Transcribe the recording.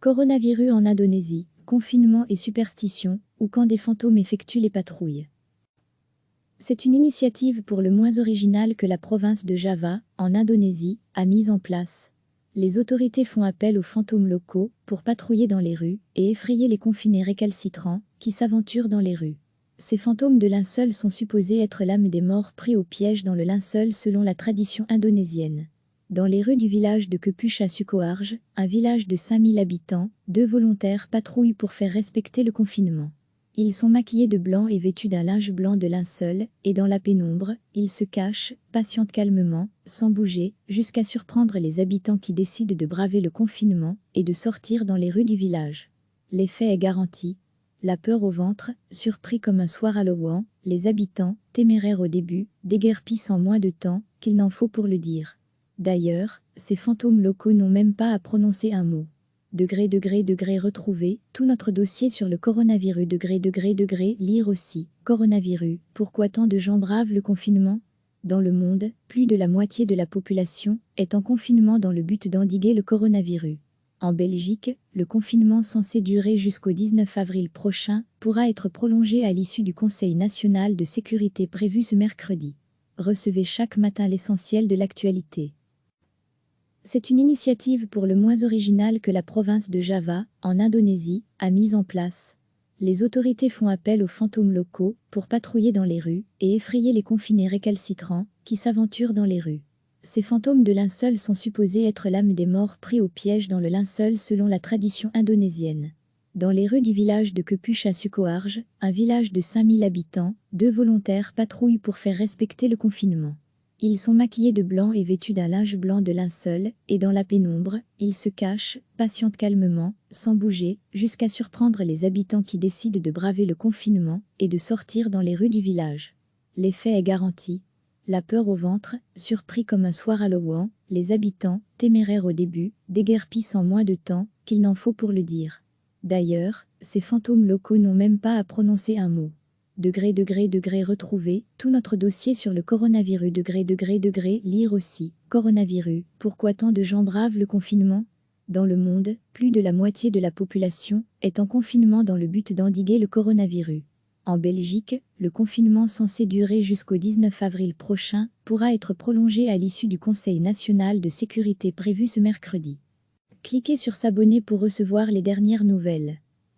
Coronavirus en Indonésie, confinement et superstition, ou quand des fantômes effectuent les patrouilles. C'est une initiative pour le moins originale que la province de Java, en Indonésie, a mise en place. Les autorités font appel aux fantômes locaux pour patrouiller dans les rues et effrayer les confinés récalcitrants qui s'aventurent dans les rues. Ces fantômes de linceul sont supposés être l'âme des morts pris au piège dans le linceul selon la tradition indonésienne. Dans les rues du village de Kepucha Sukoharjo, un village de 5000 habitants, 2 volontaires patrouillent pour faire respecter le confinement. Ils sont maquillés de blanc et vêtus d'un linge blanc de linceul, et dans la pénombre, ils se cachent, patientent calmement, sans bouger, jusqu'à surprendre les habitants qui décident de braver le confinement et de sortir dans les rues du village. L'effet est garanti. La peur au ventre, surpris comme un soir Halloween, les habitants, téméraires au début, déguerpissent en moins de temps qu'il n'en faut pour le dire. D'ailleurs, ces fantômes locaux n'ont même pas à prononcer un mot. Degré retrouver tout notre dossier sur le coronavirus. Degré lire aussi. Coronavirus, pourquoi tant de gens bravent le confinement? Dans le monde, plus de la moitié de la population est en confinement dans le but d'endiguer le coronavirus. En Belgique, le confinement censé durer jusqu'au 19 avril prochain pourra être prolongé à l'issue du Conseil national de sécurité prévu ce mercredi. Recevez chaque matin l'essentiel de l'actualité. C'est une initiative pour le moins originale que la province de Java, en Indonésie, a mise en place. Les autorités font appel aux fantômes locaux pour patrouiller dans les rues et effrayer les confinés récalcitrants qui s'aventurent dans les rues. Ces fantômes de linceul sont supposés être l'âme des morts pris au piège dans le linceul selon la tradition indonésienne. Dans les rues du village de Kepucha Sukoharjo, un village de 5000 habitants, 2 volontaires patrouillent pour faire respecter le confinement. Ils sont maquillés de blanc et vêtus d'un linge blanc de linceul, et dans la pénombre, ils se cachent, patientent calmement, sans bouger, jusqu'à surprendre les habitants qui décident de braver le confinement et de sortir dans les rues du village. L'effet est garanti. La peur au ventre, surpris comme un soir Halloween, les habitants, téméraires au début, déguerpissent en moins de temps qu'il n'en faut pour le dire. D'ailleurs, ces fantômes locaux n'ont même pas à prononcer un mot. Degré retrouver tout notre dossier sur le coronavirus. Degré lire aussi. Coronavirus, pourquoi tant de gens bravent le confinement? Dans le monde, plus de la moitié de la population est en confinement dans le but d'endiguer le coronavirus. En Belgique, le confinement censé durer jusqu'au 19 avril prochain pourra être prolongé à l'issue du Conseil national de sécurité prévu ce mercredi. Cliquez sur s'abonner pour recevoir les dernières nouvelles.